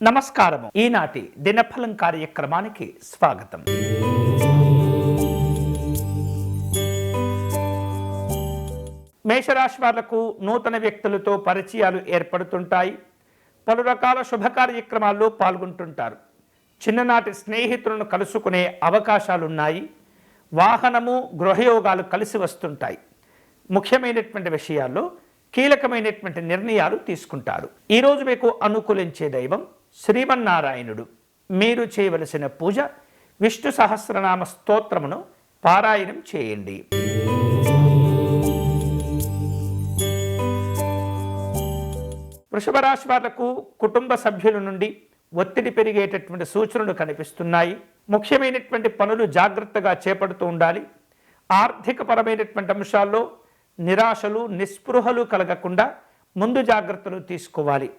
నమస్కారము. ఈనాటి దినఫలం కార్యక్రమానికి స్వాగతం. మేషరాశి వాళ్లకు నూతన వ్యక్తులతో పరిచయాలు ఏర్పడుతుంటాయి. పలు రకాల శుభ కార్యక్రమాల్లో పాల్గొంటుంటారు. చిన్ననాటి స్నేహితులను కలుసుకునే అవకాశాలున్నాయి. వాహనము, గృహయోగాలు కలిసి వస్తుంటాయి. ముఖ్యమైనటువంటి విషయాల్లో కీలకమైనటువంటి నిర్ణయాలు తీసుకుంటారు. ఈరోజు మీకు అనుకూలించే దైవం శ్రీమన్నారాయణుడు. మీరు చేయవలసిన పూజ విష్ణు సహస్రనామ స్తోత్రమును పారాయణం చేయండి. వృషభ రాశి వాళ్లకు కుటుంబ సభ్యుల నుండి ఒత్తిడి పెరిగేటటువంటి సూచనలు కనిపిస్తున్నాయి. ముఖ్యమైనటువంటి పనులు జాగ్రత్తగా చేపడుతూ ఉండాలి. ఆర్థిక పరమైనటువంటి అంశాల్లో నిరాశలు, నిస్పృహలు కలగకుండా ముందు జాగ్రత్తలు తీసుకోవాలి.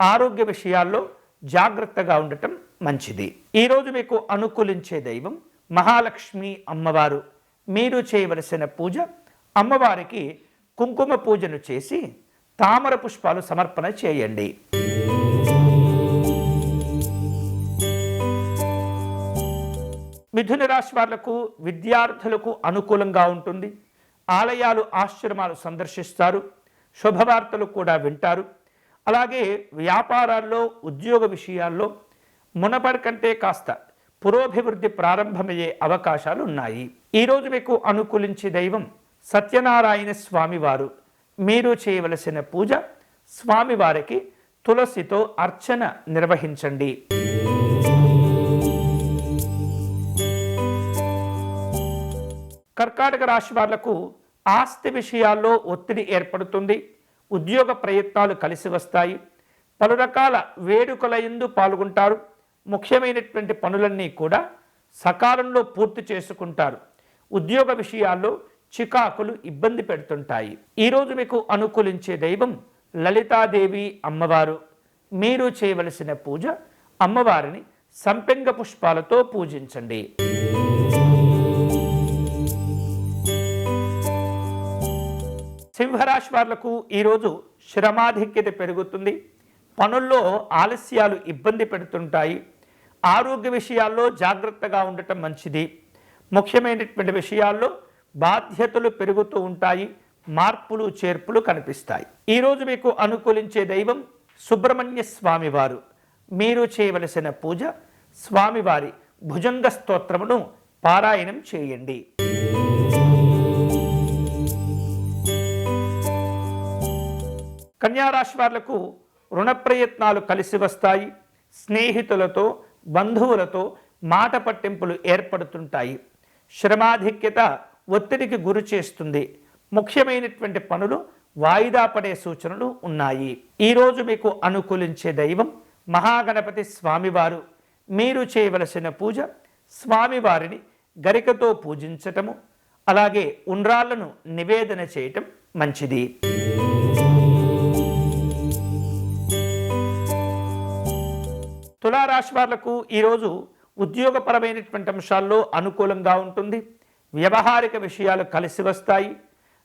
ఆరోగ్య విషయాల్లో జాగ్రత్తగా ఉండటం మంచిది. ఈరోజు మీకు అనుకూలించే దైవం మహాలక్ష్మి అమ్మవారు. మీరు చేయవలసిన పూజ అమ్మవారికి కుంకుమ పూజను చేసి తామర పుష్పాలు సమర్పణ చేయండి. మిథున రాశి వాళ్లకు విద్యార్థులకు అనుకూలంగా ఉంటుంది. ఆలయాలు, ఆశ్రమాలు సందర్శిస్తారు. శుభవార్తలు కూడా వింటారు. అలాగే వ్యాపారాల్లో, ఉద్యోగ విషయాల్లో మునపటి కంటే కాస్త పురోభివృద్ధి ప్రారంభమయ్యే అవకాశాలు ఉన్నాయి. ఈరోజు మీకు అనుకూలించే దైవం సత్యనారాయణ స్వామివారు. మీరు చేయవలసిన పూజ స్వామివారికి తులసితో అర్చన నిర్వహించండి. కర్కాటక రాశి వాళ్లకు ఆస్తి విషయాల్లో ఒత్తిడి ఏర్పడుతుంది. ఉద్యోగ ప్రయత్నాలు కలిసి వస్తాయి. పలు రకాల వేడుకల యందు పాల్గొంటారు. ముఖ్యమైనటువంటి పనులన్నీ కూడా సకాలంలో పూర్తి చేసుకుంటారు. ఉద్యోగ విషయాల్లో చికాకులు ఇబ్బంది పెడుతుంటాయి. ఈరోజు మీకు అనుకూలించే దైవం లలితాదేవి అమ్మవారు. మీరు చేయవలసిన పూజ అమ్మవారిని సంపెంగ పుష్పాలతో పూజించండి. సింహరాశి వాళ్లకు ఈరోజు శ్రమాధిక్యత పెరుగుతుంది. పనుల్లో ఆలస్యాలు ఇబ్బంది పెడుతుంటాయి. ఆరోగ్య విషయాల్లో జాగ్రత్తగా ఉండటం మంచిది. ముఖ్యమైనటువంటి విషయాల్లో బాధ్యతలు పెరుగుతూ ఉంటాయి. మార్పులు, చేర్పులు కనిపిస్తాయి. ఈరోజు మీకు అనుకూలించే దైవం సుబ్రహ్మణ్య స్వామివారు. మీరు చేయవలసిన పూజ స్వామివారి భుజంగ స్తోత్రమును పారాయణం చేయండి. కన్యారాశి వాళ్లకు రుణ ప్రయత్నాలు కలిసి వస్తాయి. స్నేహితులతో, బంధువులతో మాట పట్టింపులు ఏర్పడుతుంటాయి. శ్రమాధిక్యత ఒత్తిడికి గురి చేస్తుంది. ముఖ్యమైనటువంటి పనులు వాయిదా పడే సూచనలు ఉన్నాయి. ఈరోజు మీకు అనుకూలించే దైవం మహాగణపతి స్వామివారు. మీరు చేయవలసిన పూజ స్వామివారిని గరికతో పూజించటము, అలాగే ఉండ్రాళ్లను నివేదన చేయటం మంచిది. తులారాశి వాళ్లకు ఈరోజు ఉద్యోగపరమైనటువంటి అంశాల్లో అనుకూలంగా ఉంటుంది. వ్యవహారిక విషయాలు కలిసి వస్తాయి.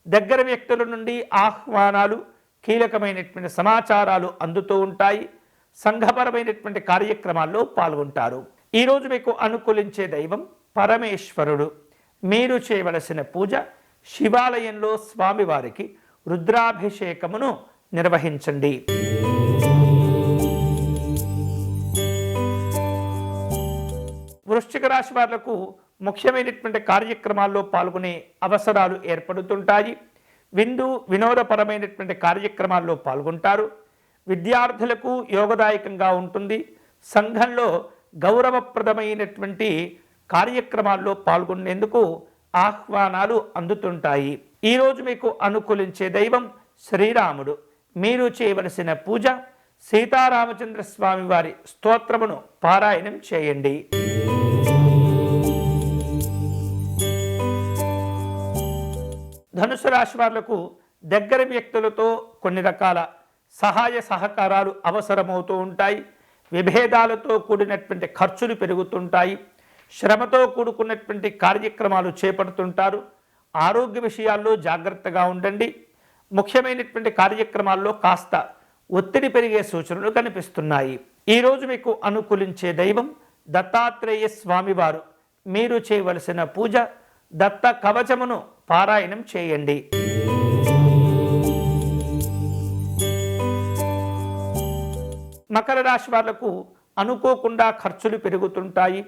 దగ్గర వ్యక్తుల నుండి ఆహ్వానాలు, కీలకమైనటువంటి సమాచారాలు అందుతూ ఉంటాయి. సంఘపరమైనటువంటి కార్యక్రమాల్లో పాల్గొంటారు. ఈరోజు మీకు అనుకూలించే దైవం పరమేశ్వరుడు. మీరు చేయవలసిన పూజ శివాలయంలో స్వామివారికి రుద్రాభిషేకమును నిర్వహించండి. వృశ్చిక రాశి వాళ్లకు ముఖ్యమైనటువంటి కార్యక్రమాల్లో పాల్గొనే అవసరాలు ఏర్పడుతుంటాయి. వినోదపరమైనటువంటి కార్యక్రమాల్లో పాల్గొంటారు. విద్యార్థులకు యోగదాయకంగా ఉంటుంది. సంఘంలో గౌరవప్రదమైనటువంటి కార్యక్రమాల్లో పాల్గొనేందుకు ఆహ్వానాలు అందుతుంటాయి. ఈరోజు మీకు అనుకూలించే దైవం శ్రీరాముడు. మీరు చేయవలసిన పూజ సీతారామచంద్ర స్వామి వారి స్తోత్రమును పారాయణం చేయండి. ధనుసు రాశి వాళ్లకు దగ్గర వ్యక్తులతో కొన్ని రకాల సహాయ సహకారాలు అవసరమవుతూ ఉంటాయి. విభేదాలతో కూడినటువంటి ఖర్చులు పెరుగుతుంటాయి. శ్రమతో కూడుకున్నటువంటి కార్యక్రమాలు చేపడుతుంటారు. ఆరోగ్య విషయాల్లో జాగ్రత్తగా ఉండండి. ముఖ్యమైనటువంటి కార్యక్రమాల్లో కాస్త ఒత్తిడి పెరిగే సూచనలు కనిపిస్తున్నాయి. ఈరోజు మీకు అనుకూలించే దైవం దత్తాత్రేయ స్వామివారు. మీరు చేయవలసిన పూజ దత్త కవచమును పారాయణం చేయండి. మకర రాశి వాళ్లకు అనుకోకుండా ఖర్చులు పెరుగుతుంటాయి.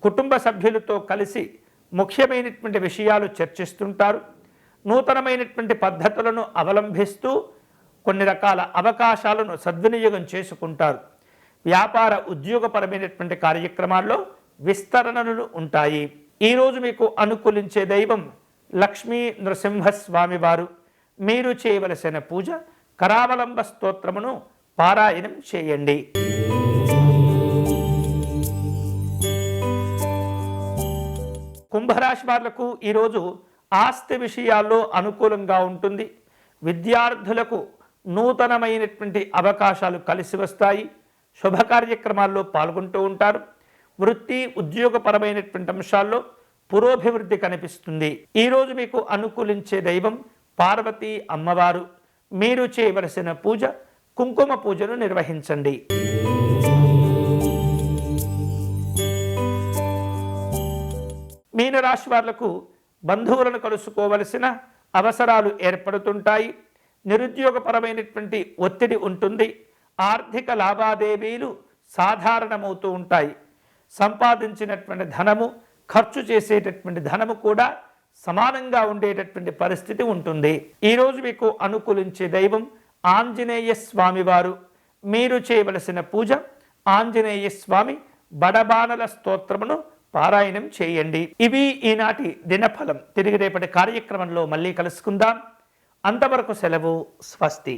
కుటుంబ సభ్యులతో కలిసి ముఖ్యమైనటువంటి విషయాలు చర్చిస్తుంటారు. నూతనమైనటువంటి పద్ధతులను అవలంబిస్తూ కొన్ని రకాల అవకాశాలను సద్వినియోగం చేసుకుంటారు. వ్యాపార ఉద్యోగపరమైనటువంటి కార్యక్రమాల్లో విస్తరణలు ఉంటాయి. ఈరోజు మీకు అనుకూలించే దైవం లక్ష్మీ నృసింహస్వామి వారు. మీరు చేయవలసిన పూజ కరావలంబ స్తోత్రమును పారాయణం చేయండి. కుంభరాశి వాళ్లకు ఈరోజు ఆస్తి విషయాల్లో అనుకూలంగా ఉంటుంది. విద్యార్థులకు నూతనమైనటువంటి అవకాశాలు కలిసి వస్తాయి. శుభ కార్యక్రమాల్లో పాల్గొంటూ ఉంటారు. వృత్తి ఉద్యోగపరమైనటువంటి అంశాల్లో పురోభివృద్ధి కనిపిస్తుంది. ఈరోజు మీకు అనుకూలించే దైవం పార్వతీ అమ్మవారు. మీరు చేయవలసిన పూజ కుంకుమ పూజను నిర్వహించండి. మీనరాశి వాళ్లకు బంధువులను కలుసుకోవలసిన అవసరాలు ఏర్పడుతుంటాయి. నిరుద్యోగపరమైనటువంటి ఒత్తిడి ఉంటుంది. ఆర్థిక లావాదేవీలు సాధారణమవుతూ ఉంటాయి. సంపాదించినటువంటి ధనము, ఖర్చు చేసేటటువంటి ధనము కూడా సమానంగా ఉండేటటువంటి పరిస్థితి ఉంటుంది. ఈరోజు మీకు అనుకూలించే దైవం ఆంజనేయ స్వామి వారు. మీరు చేయవలసిన పూజ ఆంజనేయ స్వామి బడబానల స్తోత్రమును పారాయణం చేయండి. ఇవి ఈనాటి దినఫలం. తిరిగి రేపటి కార్యక్రమంలో మళ్ళీ కలుసుకుందాం. అంతవరకు సెలవు. స్వస్తి.